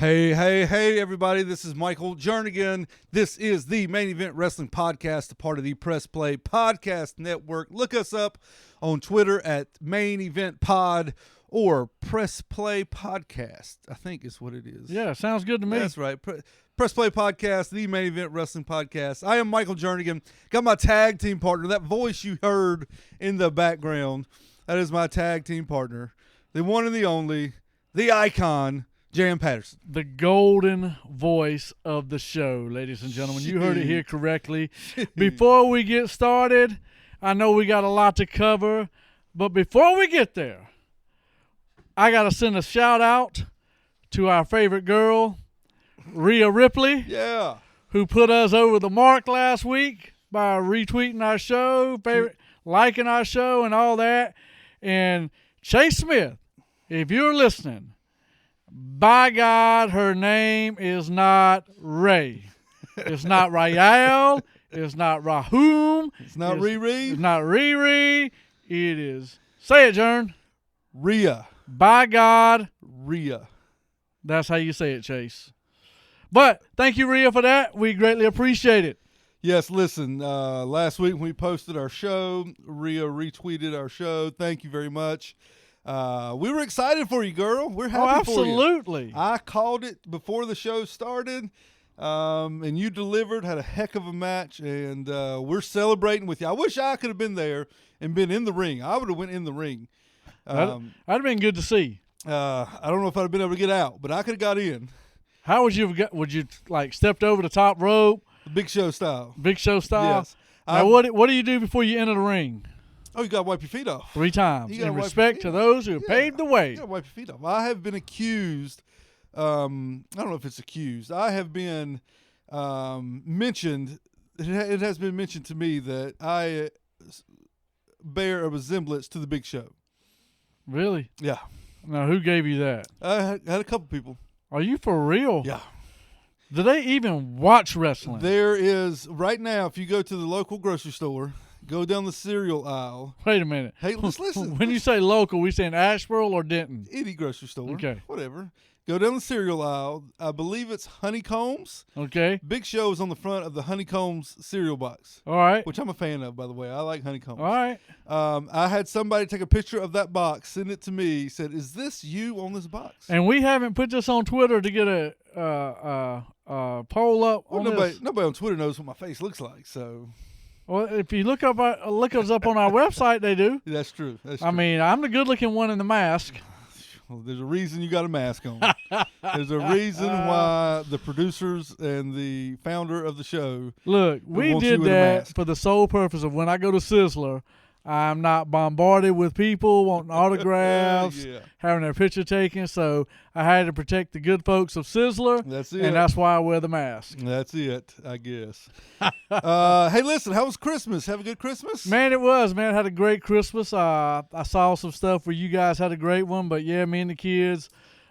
Hey, everybody. This is Michael Jern again. This is the Main Event Wrestling Podcast, a part of the Press Play Podcast Network. Look us up on Twitter at Main Event Pod or Press Play Podcast, I think is what it is. Yeah, sounds good to me. That's right. Press Play Podcast, the Main Event Wrestling Podcast. I am Michael Jernigan. Got my tag team partner. That voice you heard in the background, that is my tag team partner. The one and the only, the icon, Jan Patterson. The golden voice of the show, ladies and gentlemen. You heard it here correctly. Before we get started, I know we got a lot to cover, but before we get there, I got to send a shout out to our favorite girl, Rhea Ripley. Yeah. Who put us over the mark last week by retweeting our show, liking our show and all that. And Chase Smith, if you're listening, by God, her name is not Ray. It's not Rael. It's not Rahum. It's not Riri. It's not Riri. It is, say it, Jern. Rhea. By God. Rhea. That's how you say it, Chase. But thank you, Rhea, for that. We greatly appreciate it. Yes, listen, last week when we posted our show, Rhea retweeted our show. Thank you very much. We were excited for you, girl. We're happy for you. Absolutely. I called it before the show started, and you delivered, had a heck of a match, and we're celebrating with you. I wish I could have been there and been in the ring. I would have went in the ring. That'd have been good to see. I don't know if I'd have been able to get out, but I could have got in. How would you have got? Would you like stepped over the top rope? Big Show style. Big Show style. Yes. Now, what do you do before you enter the ring? Oh, you got to wipe your feet off 3 times in respect to those who have paved the way. You got to wipe your feet off. I have been accused. I don't know if it's accused. I have been mentioned. It has been mentioned to me that I bear a resemblance to the Big Show. Really? Yeah. Now, who gave you that? I had a couple people. Are you for real? Yeah. Do they even watch wrestling? There is, right now, if you go to the local grocery store, go down the cereal aisle. Wait a minute. Hey, let's listen. When you say local, we saying Asheboro or Denton? Any grocery store. Okay. Whatever. Go down the cereal aisle. I believe it's Honeycombs. Okay. Big Show is on the front of the Honeycombs cereal box. All right. Which I'm a fan of, by the way. I like Honeycombs. All right. I had somebody take a picture of that box, send it to me, said, "Is this you on this box?" And we haven't put this on Twitter to get a poll up. Well, nobody on Twitter knows what my face looks like, so. Well, if you look us up on our website, they do. That's true. I mean, I'm the good-looking one in the mask. Well, there's a reason you got a mask on. There's a reason why the producers and the founder of the show. Look, we did that for the sole purpose of when I go to Sizzler, I'm not bombarded with people wanting autographs, having their picture taken. So I had to protect the good folks of Sizzler. That's it. And that's why I wear the mask. That's it, I guess. Hey, listen, how was Christmas? Have a good Christmas? Man, it was, man. I had a great Christmas. I saw some stuff where you guys had a great one. But, yeah, me and the kids,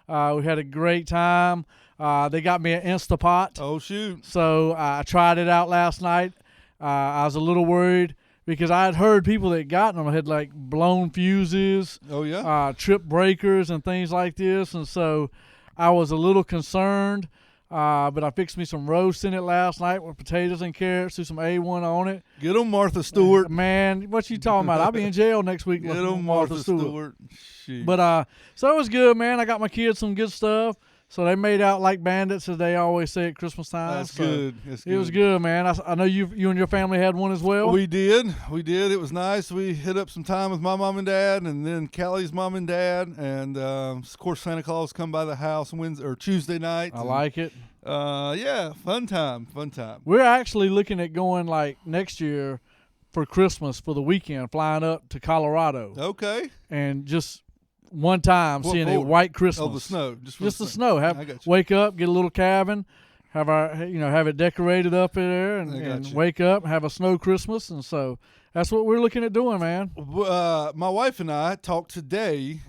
we had a great time. They got me an Instapot. Oh, shoot. So I tried it out last night. I was a little worried, because I had heard people that got them had like blown fuses, trip breakers and things like this. And so I was a little concerned, but I fixed me some roast in it last night with potatoes and carrots, threw some A1 on it. Get them, Martha Stewart. Man, what you talking about? I'll be in jail next week. Get them, Martha Stewart. Shoot. But so it was good, man. I got my kids some good stuff. So they made out like bandits, as they always say at Christmas time. That's good. It was good, man. I know you and your family had one as well. We did. It was nice. We hit up some time with my mom and dad, and then Callie's mom and dad, and of course Santa Claus come by the house Tuesday night. I like it. Yeah, fun time. We're actually looking at going like next year for Christmas for the weekend, flying up to Colorado. Okay. And just one time seeing a white Christmas. Oh, the snow. Just the snow. Wake up, get a little cabin, have it decorated up in there, and wake up, have a snow Christmas. And so that's what we're looking at doing, man. My wife and I talked today.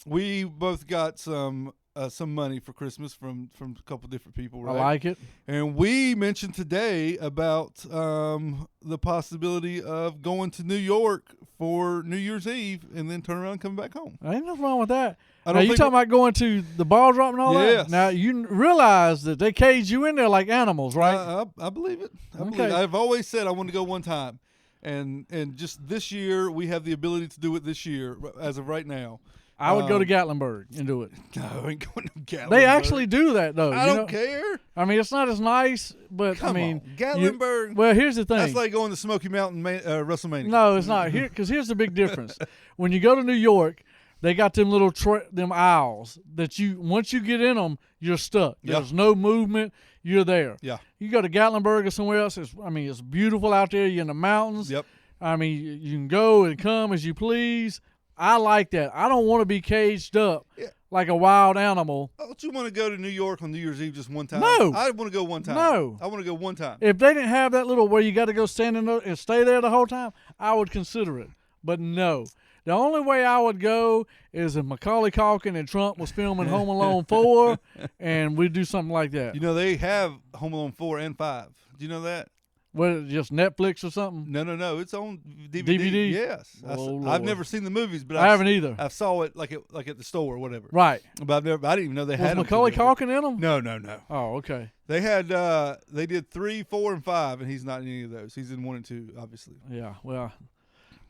We both got some some money for Christmas from a couple different people. Right? I like it. And we mentioned today about the possibility of going to New York for New Year's Eve and then turn around and come back home. Ain't nothing wrong with that. I Now, don't you think talking about going to the ball drop and all Yes. that? Now, you realize that they cage you in there like animals, right? I believe it. I believe Okay. it. I've always said I want to go one time. And just this year, we have the ability to do it this year as of right now. I would go to Gatlinburg and do it. No, I ain't going to Gatlinburg. They actually do that, though. I you don't know? care. I mean, it's not as nice, but Come I mean, on. Gatlinburg. well, here's the thing. That's like going to Smoky Mountain WrestleMania. No, it's not. Because here's the big difference. When you go to New York, they got them little them aisles that once you get in them, you're stuck. Yeah. There's no movement. You're there. Yeah. You go to Gatlinburg or somewhere else. It's beautiful out there. You're in the mountains. Yep. I mean, you can go and come as you please. I like that. I don't want to be caged up like a wild animal. Don't you want to go to New York on New Year's Eve just one time? No. I want to go one time. No. I want to go one time. If they didn't have that little where you got to go stand in and stay there the whole time, I would consider it. But no. The only way I would go is if Macaulay Culkin and Trump was filming Home Alone 4 and we'd do something like that. You know, they have Home Alone 4 and 5. Do you know that? What, just Netflix or something? No. It's on DVD. DVD? Yes. Oh, I've Lord. never seen the movies, but I haven't either. I saw it like at the store or whatever. Right. But I didn't even know they Was had them Macaulay together. Culkin in them? No. Oh, okay. They had they did 3, 4, and 5, and he's not in any of those. He's in 1 and 2, obviously. Yeah, well,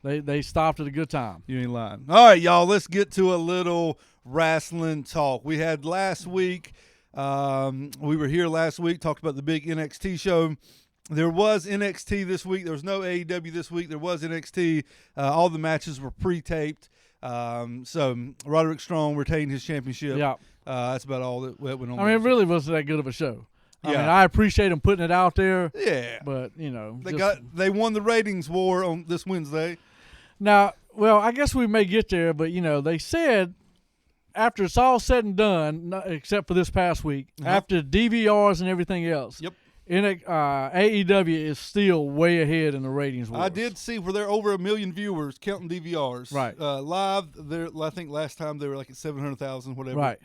they stopped at a good time. You ain't lying. All right, y'all, let's get to a little wrestling talk. We had last week, we were here last week, talked about the big NXT show. There was NXT this week. There was no AEW this week. There was NXT. All the matches were pre-taped. So Roderick Strong retained his championship. Yeah. That's about all that went on. I mean, it really wasn't that good of a show. I Yeah. mean, I appreciate them putting it out there, Yeah. but, you know. They won the ratings war on this Wednesday. Now, well, I guess we may get there, but, you know, they said after it's all said and done, except for this past week, after DVRs and everything else, Yep. AEW is still way ahead in the ratings wars. I did see where they're over 1 million viewers counting DVRs. Right. Live, I think last time they were like at 700,000, whatever. Right.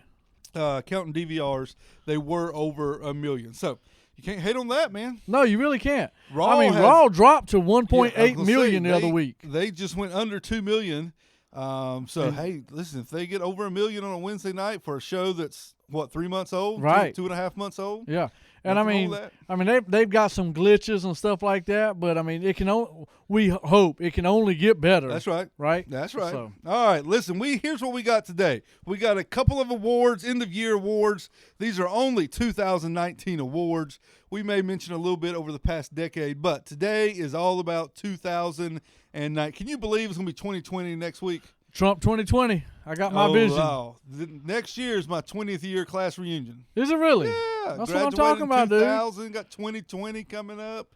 Counting DVRs, they were over 1 million. So you can't hate on that, man. No, you really can't. Raw Raw dropped to Yeah, I was 1.8 gonna million say, the other week. They just went under 2 million. Hey, listen, if they get over 1 million on a Wednesday night for a show that's, 3 months old? Right. 2.5 months old? Yeah. And Nothing wrong with that. they've got some glitches and stuff like that, but I mean, we hope it can only get better. That's right. Right? That's right. So, All right, listen, here's what we got today. We got a couple of awards, end-of-year awards. These are only 2019 awards. We may mention a little bit over the past decade, but today is all about 2009. Can you believe it's going to be 2020 next week? Trump 2020. I got my vision. Wow. Next year is my 20th year class reunion. Is it really? Yeah. That's what I'm talking about, dude. 2000, got 2020 coming up.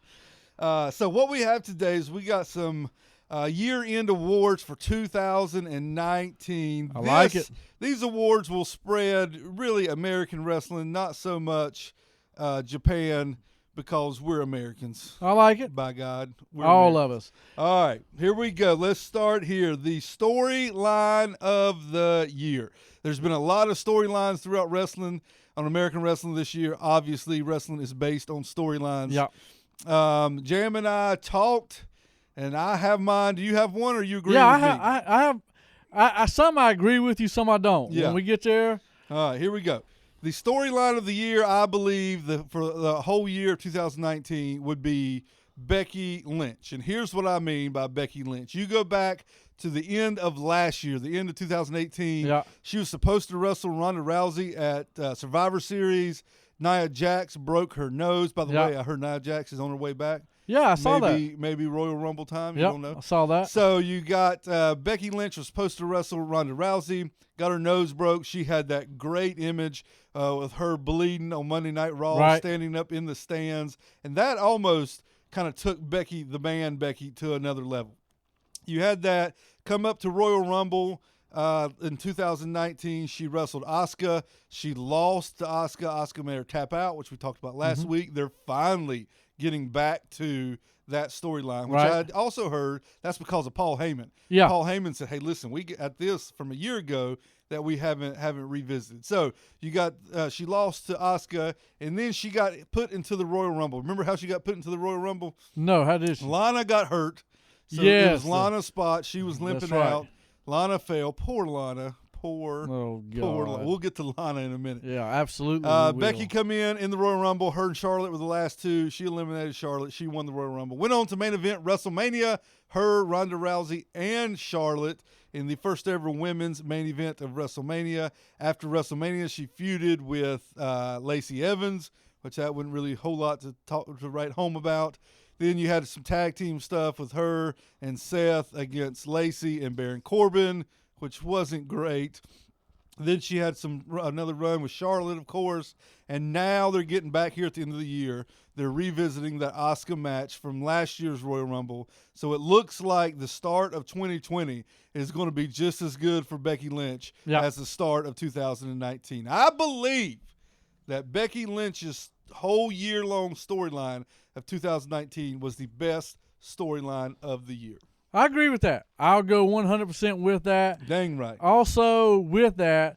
So what we have today is we got some year-end awards for 2019. I like it. These awards will spread really American wrestling, not so much Japan, because we're Americans. I like it. By God. We're All Americans. of us. All right, here we go. Let's start here. The storyline of the year. There's been a lot of storylines throughout wrestling, on American wrestling this year. Obviously, wrestling is based on storylines. Yeah. Jam and I talked, and I have mine. Do you have one, or you agree Yeah, with me? I have. Some I agree with you, some I don't. Yeah. When we get there, All right, here we go. The storyline of the year, I believe, for the whole year of 2019 would be Becky Lynch. And here's what I mean by Becky Lynch. You go back to the end of last year, the end of 2018. Yeah. She was supposed to wrestle Ronda Rousey at Survivor Series. Nia Jax broke her nose. By the way, I heard Nia Jax is on her way back. yeah, I saw that. Maybe Royal Rumble time. You Yep, don't know. I saw that. So you got Becky Lynch was supposed to wrestle Ronda Rousey, got her nose broke. She had that great image with her bleeding on Monday Night Raw, standing up in the stands. And that almost kind of took Becky to another level. You had that come up to Royal Rumble in 2019. She wrestled Asuka. She lost to Asuka. Asuka made her tap out, which we talked about last week. They're finally getting back to that storyline, which I also heard that's because of Paul Heyman. Yeah. Paul Heyman said, hey, listen, we get at this from a year ago. that we haven't revisited. So you got she lost to Asuka, and then she got put into the Royal Rumble. Remember how she got put into the Royal Rumble? No, how did she? Lana got hurt. So Yes, it was Lana's spot. She was limping right. out. Lana fell. Poor Lana. Poor Lana. We'll get to Lana in a minute. Yeah, absolutely. Becky come in the Royal Rumble. Her and Charlotte were the last two. She eliminated Charlotte. She won the Royal Rumble. Went on to main event WrestleMania. Her, Ronda Rousey, and Charlotte in the first ever women's main event of WrestleMania. After WrestleMania, she feuded with Lacey Evans, which that wasn't really a whole lot to write home about. Then you had some tag team stuff with her and Seth against Lacey and Baron Corbin, which wasn't great. Then she had another run with Charlotte, of course, and now they're getting back here at the end of the year. They're revisiting that Asuka match from last year's Royal Rumble. So it looks like the start of 2020 is going to be just as good for Becky Lynch as the start of 2019. I believe that Becky Lynch's whole year-long storyline of 2019 was the best storyline of the year. I agree with that. I'll go 100% with that. Dang right. Also, with that,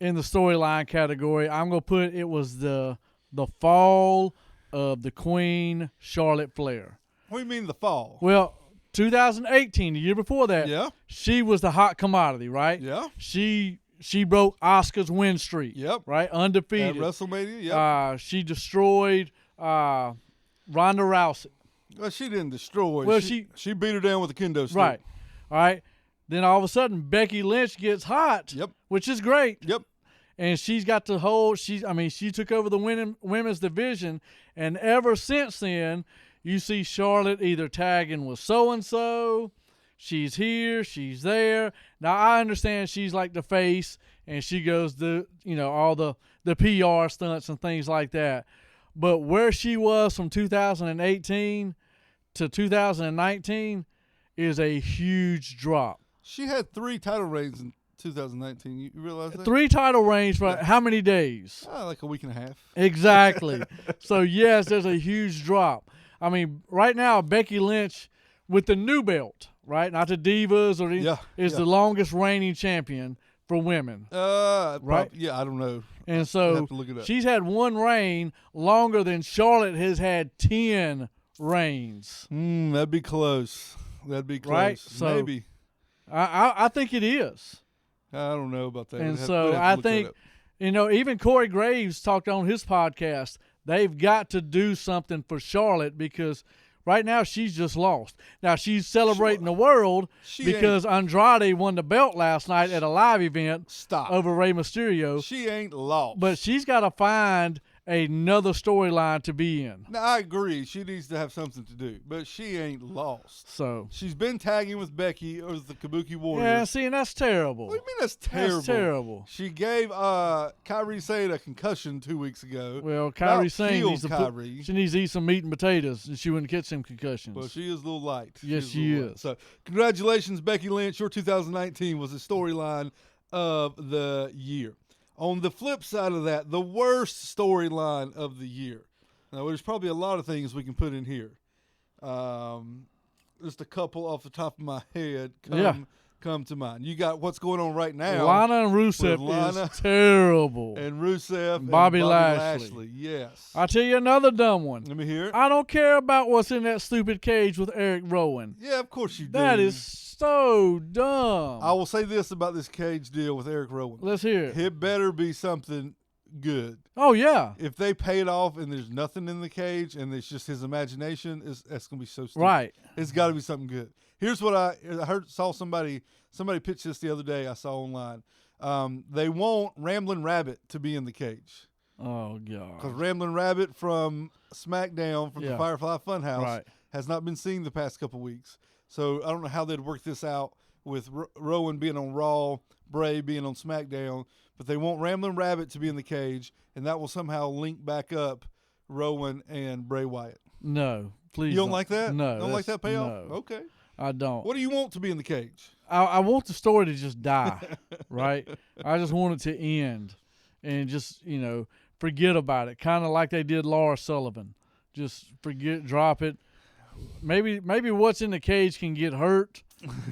in the storyline category, I'm going to put it was the fall of the Queen, Charlotte Flair. What do you mean the fall? Well, 2018, the year before that, she was the hot commodity, right? Yeah. She broke Asuka's win streak. Yep. Right? Undefeated. At WrestleMania, she destroyed Ronda Rousey. Well, she didn't destroy. Well, she beat her down with a kendo stick. Right. All right. Then all of a sudden, Becky Lynch gets hot. Yep. Which is great. Yep. And she's got to hold. She took over the women's division, and ever since then, you see Charlotte either tagging with so and so. She's here. She's there. Now I understand she's like the face, and she goes to all the PR stunts and things like that. But where she was from 2018 to 2019 is a huge drop. She had 3 title reigns in 2019. You realize that? 3 title reigns for how many days? Like a week and a half. Exactly. So, yes, there's a huge drop. I mean, right now, Becky Lynch with the new belt, right? Not the Divas or the longest reigning champion for women. Right? Yeah, I don't know. And so she's had 1 reign longer than Charlotte has had 10 reigns. That'd be close. Right? So maybe. I think it is. I don't know about that. And so I think, even Corey Graves talked on his podcast, they've got to do something for Charlotte because right now she's just lost. Now she's celebrating the world because Andrade won the belt last night at a live event over Rey Mysterio. She ain't lost. But she's got to find another storyline to be in. Now, I agree. She needs to have something to do, but she ain't lost. So she's been tagging with Becky or the Kabuki Warriors. Yeah, see, and that's terrible. What do you mean that's terrible? That's terrible. She gave Kairi Sane a concussion 2 weeks ago. Well, Kairi Sane needs she needs to eat some meat and potatoes, and she wouldn't get some concussions. Well, she is a little light. Yes, she is. So, congratulations, Becky Lynch. Your 2019 was the storyline of the year. On the flip side of that, the worst storyline of the year. Now, there's probably a lot of things we can put in here. Just a couple off the top of my head come to mind. You got what's going on right now. Lana and Rusev is terrible. And Rusev and Bobby Lashley. Yes. I'll tell you another dumb one. Let me hear it. I don't care about what's in that stupid cage with Eric Rowan. Yeah, of course you do. That is so dumb. I will say this about this cage deal with Eric Rowan. Let's hear it. It better be something good. Oh, yeah. If they pay it off and there's nothing in the cage and it's just his imagination, that's going to be so stupid. Right. It's got to be something good. Here's what I saw somebody pitch this the other day I saw online. They want Ramblin' Rabbit to be in the cage. Oh, God. Because Ramblin' Rabbit from SmackDown, from the Firefly Funhouse, has not been seen the past couple weeks. So I don't know how they'd work this out with Rowan being on Raw, Bray being on SmackDown, but they want Ramblin' Rabbit to be in the cage, and that will somehow link back up Rowan and Bray Wyatt. No, please. You don't like that? No. Don't like that payoff? No. Okay. I don't. What do you want to be in the cage? I want the story to just die, right? I just want it to end and just, forget about it, kind of like they did Laura Sullivan. Just forget, drop it. Maybe what's in the cage can get hurt,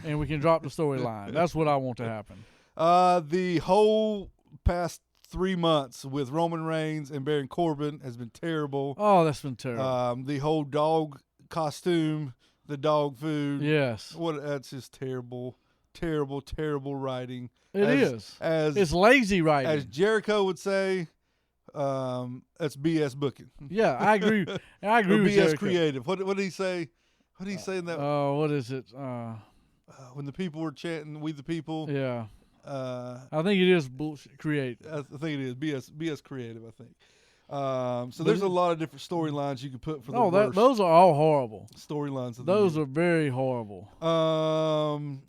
and we can drop the storyline. That's what I want to happen. The whole past 3 months with Roman Reigns and Baron Corbin has been terrible. Oh, that's been terrible. The whole dog costume, the dog food. Yes. That's just terrible, terrible writing. It is. It's lazy writing. As Jericho would say, that's BS booking. Yeah, I agree. I agree or with BS Jericho. creative. What did he say? What did he say in that? What is it? When the people were chanting, "We the people." Yeah. I think it is bullshit creative. I think it is BS creative. I think. So there's a lot of different storylines you could put for the worst. Those are all horrible. Storylines. Those are very horrible.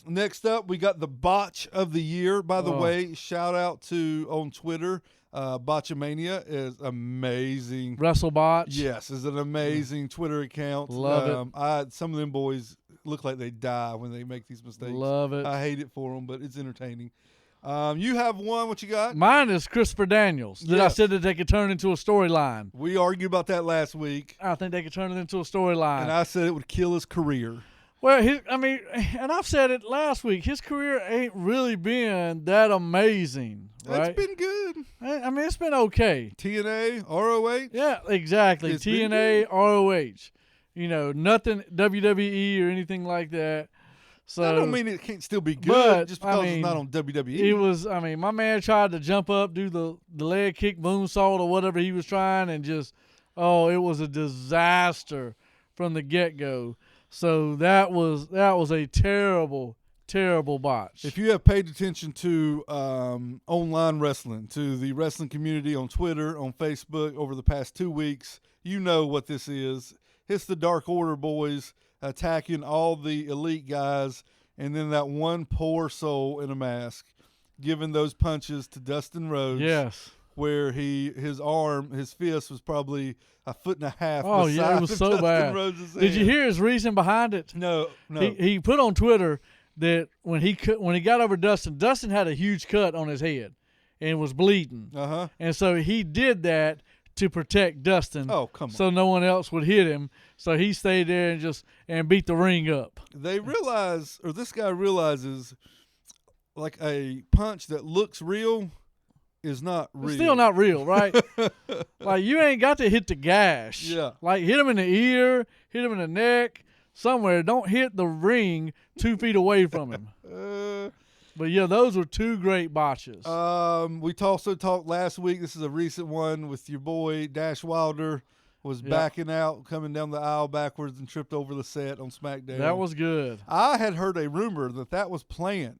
Next up, we got the Botch of the year. By the way, shout out to on Twitter. Botchamania is amazing. WrestleBotch. Yes, is an amazing Twitter account. Love it. Some of them boys look like they die when they make these mistakes. Love it. I hate it for them, but it's entertaining. You have one. What you got? Mine is Christopher Daniels. That I said that they could turn into a storyline. We argued about that last week. I think they could turn it into a storyline. And I said it would kill his career. Well, and I've said it last week. His career ain't really been that amazing. Right? It's been good. It's been okay. TNA, ROH. Yeah, exactly. It's TNA, ROH. Nothing WWE or anything like that. So I don't mean it can't still be good just because it's not on WWE. It was. My man tried to jump up, do the leg kick, moonsault, or whatever he was trying, and it was a disaster from the get-go. So that was a terrible botch. If you have paid attention to online wrestling, to the wrestling community on Twitter, on Facebook over the past 2 weeks, you know what this is. It's the Dark Order boys attacking all the elite guys, and then that one poor soul in a mask giving those punches to Dustin Rhodes. Yes. Where his fist was probably a foot and a half. Oh yeah, it was so bad. Did you hear his reason behind it? No. He put on Twitter that when he got over Dustin had a huge cut on his head and was bleeding. And so he did that to protect Dustin. Oh, come on. So no one else would hit him. So he stayed there and beat the ring up. This guy realizes, like a punch that looks real is not real. It's still not real, right? Like, you ain't got to hit the gash. Yeah. Like, hit him in the ear, hit him in the neck, somewhere. Don't hit the ring 2 feet away from him. But, yeah, those were 2 great botches. We also talked last week. This is a recent one with your boy Dash Wilder was backing out, coming down the aisle backwards and tripped over the set on SmackDown. That was good. I had heard a rumor that was planned.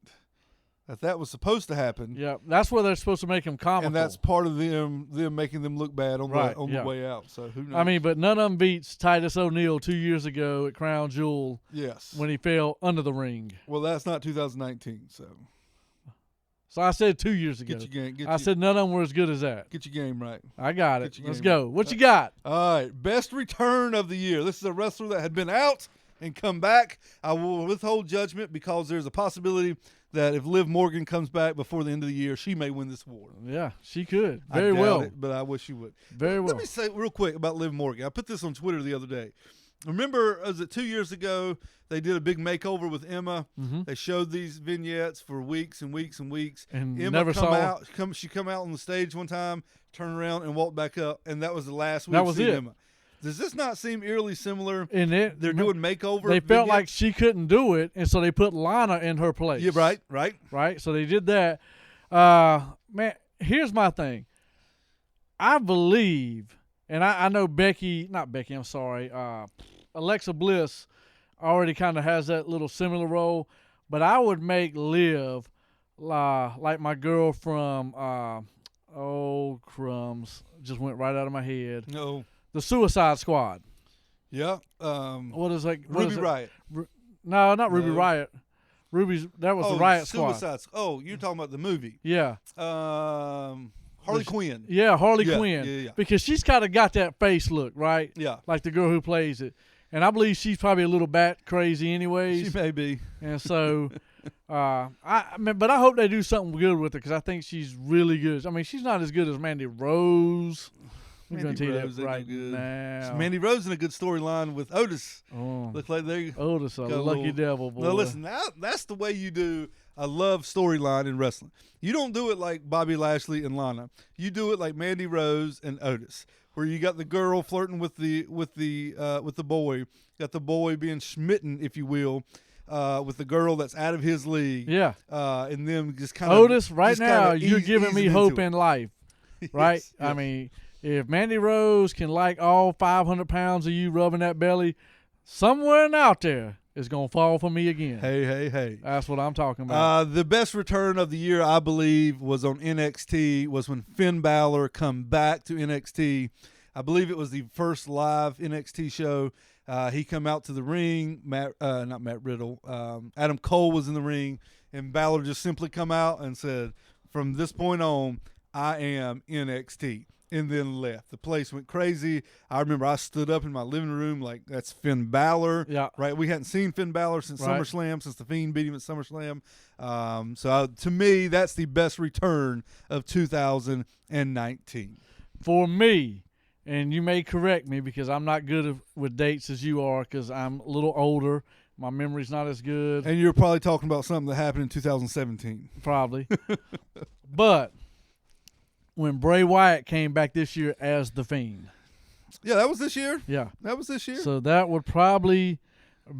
That was supposed to happen. Yeah, that's where they're supposed to make him comical. And that's part of them making them look bad on the way out. So who knows? But none of them beats Titus O'Neil 2 years ago at Crown Jewel. Yes. When he fell under the ring. Well, that's not 2019, so. So I said 2 years ago. I said none of them were as good as that. Get your game right. I got it. Let's go. What you got? All right. Best return of the year. This is a wrestler that had been out and come back. I will withhold judgment because there's a possibility that if Liv Morgan comes back before the end of the year, she may win this award. Yeah, she could. I doubt it, but I wish she would. Very well. Let me say real quick about Liv Morgan. I put this on Twitter the other day. Remember, was it 2 years ago, they did a big makeover with Emma. Mm-hmm. They showed these vignettes for weeks and weeks and weeks. And Emma never saw out. She come out on the stage one time, turned around and walked back up, and that was the last week. That was it. Emma. Does this not seem eerily similar? And they're doing makeover. They felt like she couldn't do it, and so they put Lana in her place. Yeah, right. So they did that. Man, here's my thing. I believe, and I know Alexa Bliss already kind of has that little similar role, but I would make Liv like my girl from crumbs, just went right out of my head. No. The Suicide Squad. Yeah. What is that? Ruby Riott. No, not Ruby Riott. That was the Riot Squad. You're talking about the movie. Yeah. Harley Quinn. Yeah, Harley Quinn. Yeah. Because she's kind of got that face look, right? Yeah. Like the girl who plays it. And I believe she's probably a little bat crazy anyways. She may be. And so, but I hope they do something good with her because I think she's really good. I mean, she's not as good as Mandy Rose. I'm going to tell you that right now. So Mandy Rose in a good storyline with Otis. Oh. Look like they Otis, a lucky devil, boy. Now listen, that's the way you do I love storyline in wrestling. You don't do it like Bobby Lashley and Lana. You do it like Mandy Rose and Otis, where you got the girl flirting with the boy, got the boy being smitten, if you will, with the girl that's out of his league. Yeah. And them just kind of Otis, right now, you're giving me hope in life, right? Yes, I yes. mean, if Mandy Rose can like all 500 pounds of you rubbing that belly, somewhere and out there is going to fall for me again. Hey. That's what I'm talking about. The best return of the year, I believe, was on NXT, was when Finn Balor come back to NXT. I believe it was the first live NXT show. He come out to the ring. Not Matt Riddle. Adam Cole was in the ring, and Balor just simply come out and said, "From this point on, I am NXT." And then left. The place went crazy. I remember I stood up in my living room like, that's Finn Balor. Yeah. Right? We hadn't seen Finn Balor since Right. SummerSlam, since The Fiend beat him at SummerSlam. To me, that's the best return of 2019. For me, and you may correct me because I'm not good with dates as you are because I'm a little older. My memory's not as good. And you're probably talking about something that happened in 2017. Probably. But when Bray Wyatt came back this year as The Fiend. Yeah, that was this year. Yeah. That was this year. So that would probably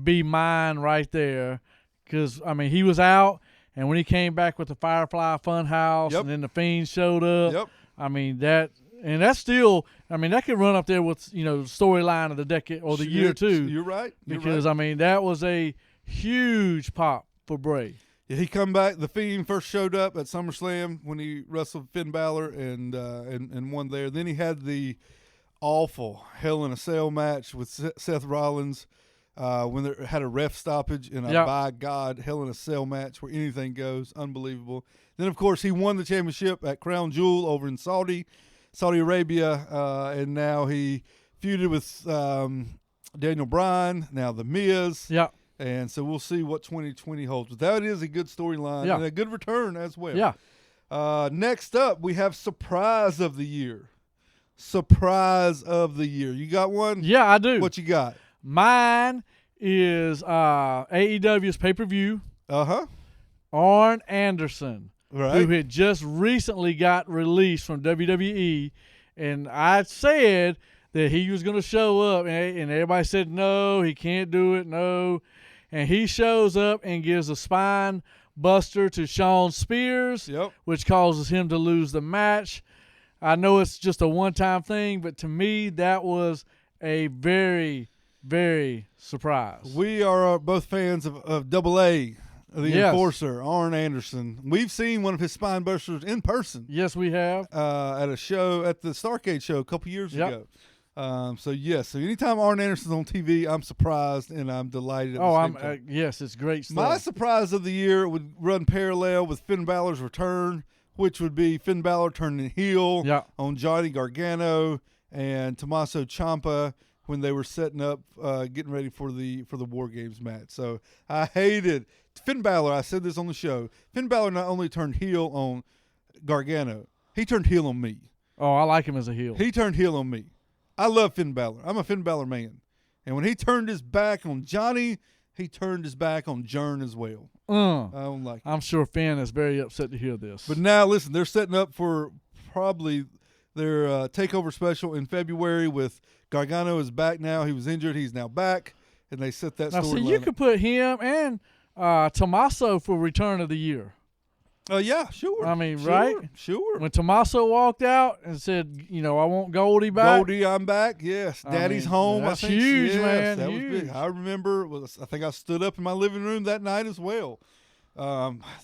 be mine right there because, I mean, he was out, and when he came back with the Firefly Funhouse, Yep. and then The Fiend showed up, Yep. I mean, that's still, I mean, that could run up there with, the storyline of the decade or the year, too. You're right. Because, I mean, that was a huge pop for Bray. Yeah, he come back. The Fiend first showed up at SummerSlam when he wrestled Finn Balor and won there. Then he had the awful Hell in a Cell match with Seth Rollins when they had a ref stoppage in a by God Hell in a Cell match where anything goes. Unbelievable. Then, of course, he won the championship at Crown Jewel over in Saudi Arabia, and now he feuded with Daniel Bryan, now The Miz. Yeah. And so we'll see what 2020 holds. But that is a good storyline and a good return as well. Yeah. Next up, we have Surprise of the Year. Surprise of the Year. You got one? Yeah, I do. What you got? Mine is AEW's pay-per-view. Uh-huh. Arn Anderson, Right. who had just recently got released from WWE. And I said that he was going to show up, and everybody said, no, he can't do it, no. And he shows up and gives a spine buster to Shawn Spears, which causes him to lose the match. I know it's just a one-time thing, but to me, that was a very, very surprise. We are both fans of Double A, the Yes. Enforcer, Arn Anderson. We've seen one of his spine busters in person. Yes, we have. At a show, at the Starcade show a couple years ago. So anytime Arn Anderson's on TV, I'm surprised and I'm delighted. Yes, it's great stuff. My surprise of the year would run parallel with Finn Balor's return, which would be Finn Balor turning heel on Johnny Gargano and Tommaso Ciampa when they were setting up, getting ready for the War Games match. So I hated Finn Balor. I said this on the show. Finn Balor not only turned heel on Gargano, he turned heel on me. Oh, I like him as a heel. He turned heel on me. I love Finn Balor. I'm a Finn Balor man. And when he turned his back on Johnny, he turned his back on Jern as well. I don't like it. I'm sure Finn is very upset to hear this. But now, listen, they're setting up for probably their takeover special in February with Gargano is back now. He was injured. He's now back. And they set that now, storyline. see, you could put him and Tommaso for Return of the Year. Yeah, sure. I mean, right? Sure. When Tommaso walked out and said, I want Goldie back. Goldie, I'm back. Yes. Daddy's home. That's I think. huge, yes, man. That huge. was big. I remember, I think I stood up in my living room that night as well.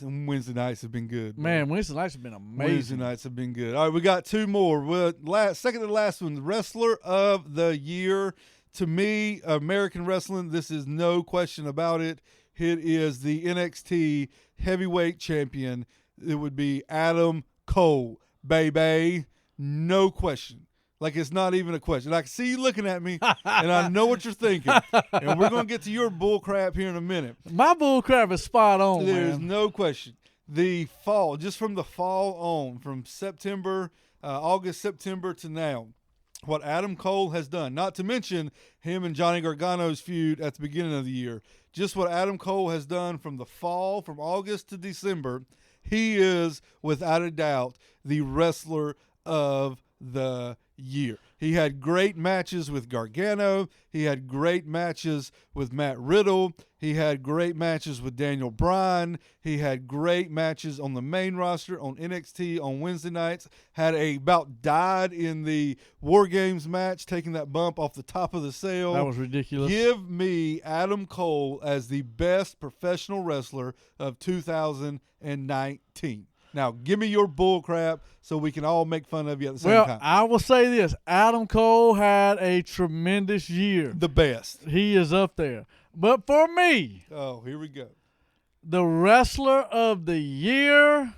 Wednesday nights have been good. Man, Wednesday nights have been amazing. Wednesday nights have been good. All right, we got two more. Second to the last one, Wrestler of the Year. To me, American wrestling, this is no question about it. It is the NXT heavyweight champion. It would be Adam Cole, baby. No question. Like, it's not even a question. I can see you looking at me, and I know what you're thinking. And we're going to get to your bull crap here in a minute. My bull crap is spot on, There's man. no question. The fall, just from the fall on, from September, August, September to now, what Adam Cole has done, not to mention him and Johnny Gargano's feud at the beginning of the year, just what Adam Cole has done from the fall, from August to December, he is, without a doubt, the wrestler of the year. He had great matches with Gargano. He had great matches with Matt Riddle. He had great matches with Daniel Bryan. He had great matches on the main roster, on NXT, on Wednesday nights. About died in the War Games match, taking that bump off the top of the sale. That was ridiculous. Give me Adam Cole as the best professional wrestler of 2019. Now, give me your bull crap so we can all make fun of you at the same time. I will say this. Adam Cole had a tremendous year. The best. He is up there. But for me, oh, here we go. The wrestler of the year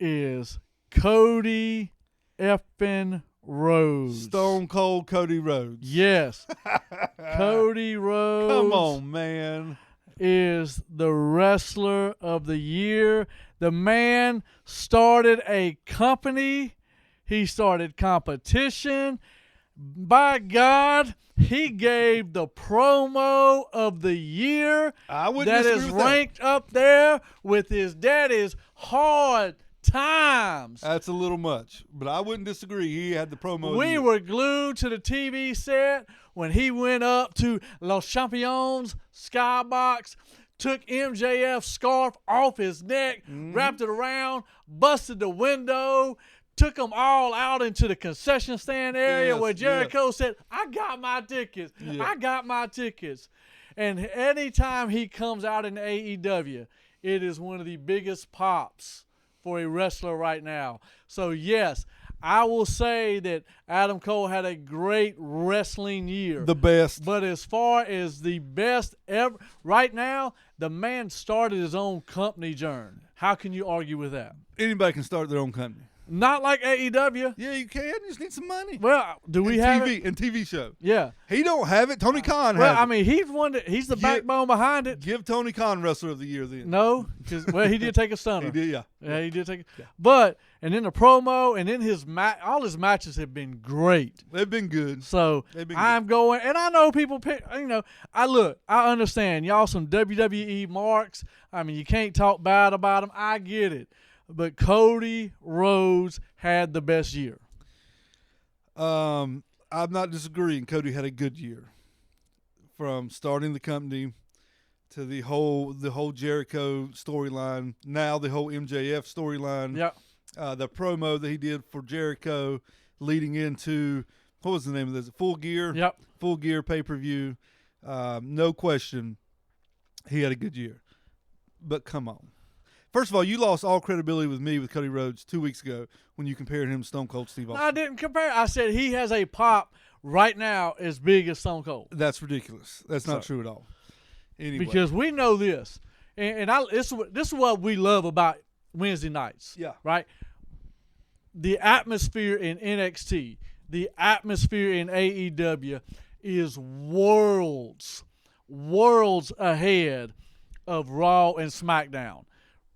is Cody effing Rhodes. Stone Cold Cody Rhodes. Yes. Cody Rhodes. Come on, man. Is the wrestler of the year. The man started a company. He started competition. By God, he gave the promo of the year that is ranked up there with his daddy's Hard Times. That's a little much, but I wouldn't disagree. He had the promo. We were glued to the TV set when he went up to Los Champions Skybox, took MJF's scarf off his neck, wrapped it around, busted the window, took them all out into the concession stand area where Jericho said, I got my tickets. Yeah. I got my tickets. And anytime he comes out in AEW, it is one of the biggest pops for a wrestler right now. So, yes, I will say that Adam Cole had a great wrestling year. The best. But as far as the best ever, right now, the man started his own company, Jern. How can you argue with that? Anybody can start their own company. Not like AEW. Yeah, you can. You just need some money. Well, do we have it? And TV show. Yeah. He don't have it. Tony Khan has it. Well, I mean, he's the backbone behind it. Give Tony Khan Wrestler of the Year then. No, because he did take a stunner. He did, yeah. Yeah, he did take it. Yeah. But, and then the promo, and then all his matches have been great. They've been good. So, I'm going, and I know people pick, I understand. Y'all some WWE marks. I mean, you can't talk bad about them. I get it. But Cody Rhodes had the best year. I'm not disagreeing. Cody had a good year. From starting the company to the whole Jericho storyline, now the whole MJF storyline. Yeah. The promo that he did for Jericho leading into, what was the name of this? Full Gear? Yep. Full Gear pay-per-view. No question, he had a good year. But come on. First of all, you lost all credibility with me with Cody Rhodes 2 weeks ago when you compared him to Stone Cold Steve Austin. I didn't compare. I said he has a pop right now as big as Stone Cold. That's ridiculous. That's not true at all. Anyway. Because we know this, and this is what we love about Wednesday nights. Yeah. Right? The atmosphere in NXT, the atmosphere in AEW is worlds ahead of Raw and SmackDown.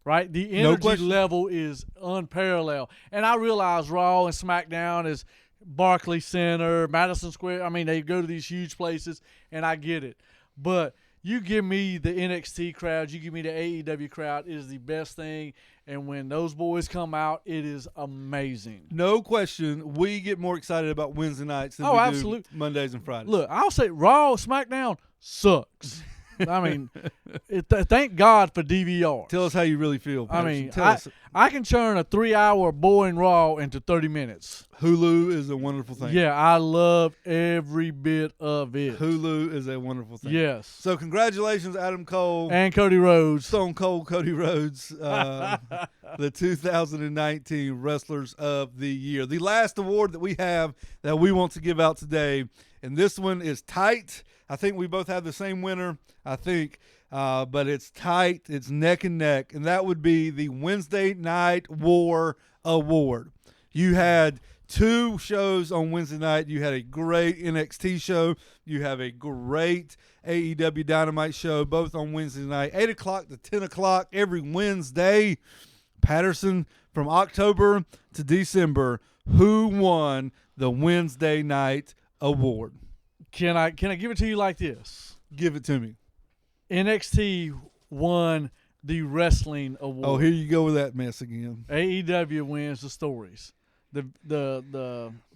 Right? The energy level is unparalleled. And I realize Raw and SmackDown is Barclays Center, Madison Square. I mean, they go to these huge places, and I get it. But you give me the NXT crowd, you give me the AEW crowd, it is the best thing. And when those boys come out, it is amazing. No question, we get more excited about Wednesday nights than we do Mondays and Fridays. Look, I'll say Raw, SmackDown sucks. I mean, thank God for DVR. Tell us how you really feel, Patterson. I can turn a 3-hour boring Raw into 30 minutes. Hulu is a wonderful thing. Yeah, I love every bit of it. Hulu is a wonderful thing. Yes. So congratulations, Adam Cole. And Cody Rhodes. Stone Cold Cody Rhodes, the 2019 Wrestlers of the Year. The last award that we have that we want to give out today, and this one is tight. I think we both have the same winner, but it's tight. It's neck and neck, and that would be the Wednesday Night War Award. You had 2 shows on Wednesday night. You had a great NXT show. You have a great AEW Dynamite show, both on Wednesday night, 8 o'clock to 10 o'clock every Wednesday. Patterson, from October to December, who won the Wednesday Night Award? Can I give it to you like this? Give it to me. NXT won the wrestling award. Oh, here you go with that mess again. AEW wins the stories, the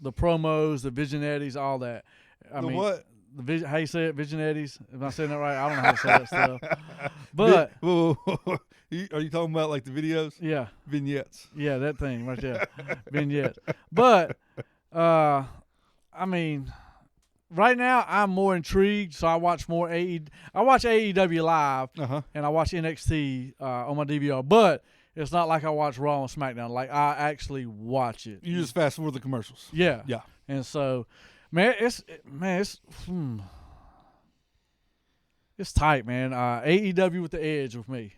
promos, the vignettes, all that. What? How you say it? Vignettes? Am I saying that right? I don't know how to say that stuff. But Whoa. Are you talking about like the videos? yeah, Vignettes. yeah, that thing right there, vignettes. But right now I'm more intrigued, so I watch more I watch AEW live, and I watch NXT on my DVR. But it's not like I watch Raw and SmackDown. Like I actually watch it. You just fast forward the commercials. Yeah. And so, it's tight, man. AEW with the edge with me.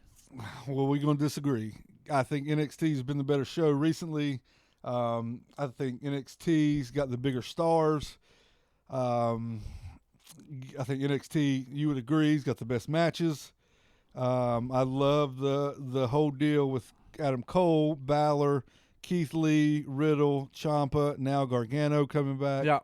Well, we're going to disagree. I think NXT's been the better show recently. I think NXT's got the bigger stars. I think NXT, you would agree, has got the best matches. I love the whole deal with Adam Cole, Balor, Keith Lee, Riddle, Ciampa, now Gargano coming back. Yeah.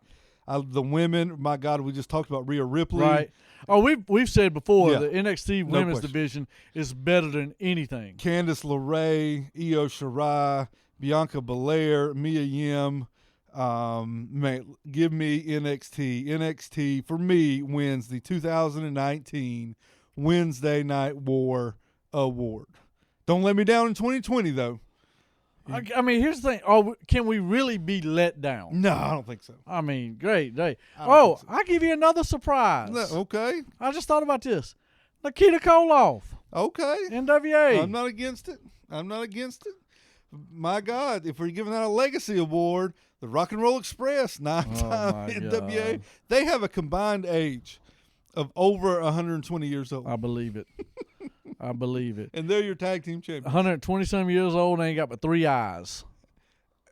The women, my God, we just talked about Rhea Ripley. Right. Oh, we've said before Yeah. the NXT No women's question. division is better than anything. Candice LeRae, Io Shirai, Bianca Belair, Mia Yim. Man, give me NXT. NXT, for me, wins the 2019 Wednesday Night War Award. Don't let me down in 2020, though. Here's the thing. Oh, can we really be let down? No, I don't think so. Great day. I don't think so. I'll give you another surprise. Okay. I just thought about this. Nikita Koloff, Okay. NWA. I'm not against it. My God, if we're giving out a legacy award, the Rock and Roll Express, 9-time my NWA, God. they have a combined age of over 120 years old. I believe it. And they're your tag team champions. 120-some years old and ain't got but 3 eyes.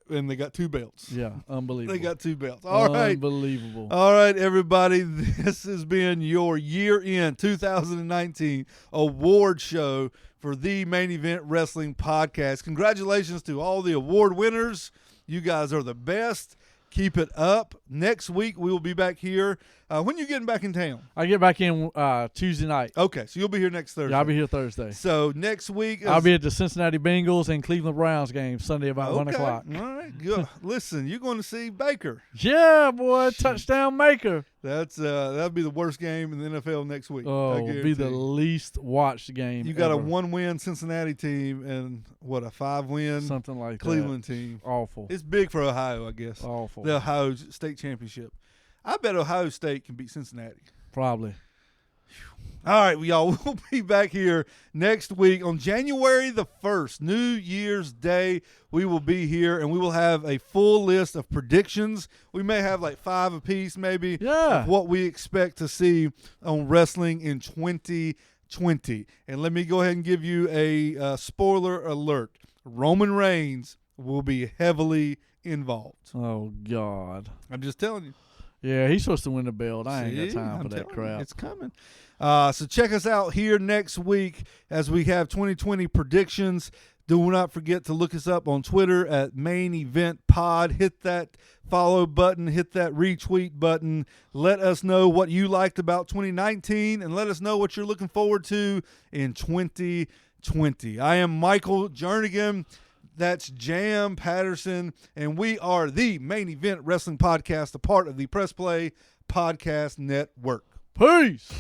And they got 2 belts. Yeah, unbelievable. They got 2 belts. All right. Unbelievable. All right, everybody. This has been your year-end 2019 award show for the Main Event Wrestling Podcast. Congratulations to all the award winners. You guys are the best. Keep it up. Next week, we will be back here. When you getting back in town? I get back in Tuesday night. Okay, so you'll be here next Thursday. Yeah, I'll be here Thursday. So next week, I'll be at the Cincinnati Bengals and Cleveland Browns game Sunday about 1 o'clock. All right, good. Listen, you're going to see Baker. Yeah, boy, touchdown maker. That'll be the worst game in the NFL next week. Oh, I it'll be guarantee the you. least watched game. You got ever. a 1-win Cincinnati team and a 5-win something like Cleveland team. Awful. It's big for Ohio, I guess. Awful. The Ohio State Championship. I bet Ohio State can beat Cincinnati. Probably. All right, y'all. We'll be back here next week on January the 1st, New Year's Day. We will be here, and we will have a full list of predictions. We may have like 5 apiece, maybe, Yeah. of what we expect to see on wrestling in 2020. And let me go ahead and give you a spoiler alert. Roman Reigns will be heavily involved. Oh, God. I'm just telling you. Yeah, he's supposed to win the belt. I ain't See? got time I'm for that telling you, crap. it's coming. So check us out here next week as we have 2020 predictions. Do not forget to look us up on Twitter at Main Event Pod. Hit that follow button. Hit that retweet button. Let us know what you liked about 2019 and let us know what you're looking forward to in 2020. I am Michael Jernigan. That's Jam Patterson, and we are the Main Event Wrestling Podcast, a part of the Press Play Podcast Network. Peace.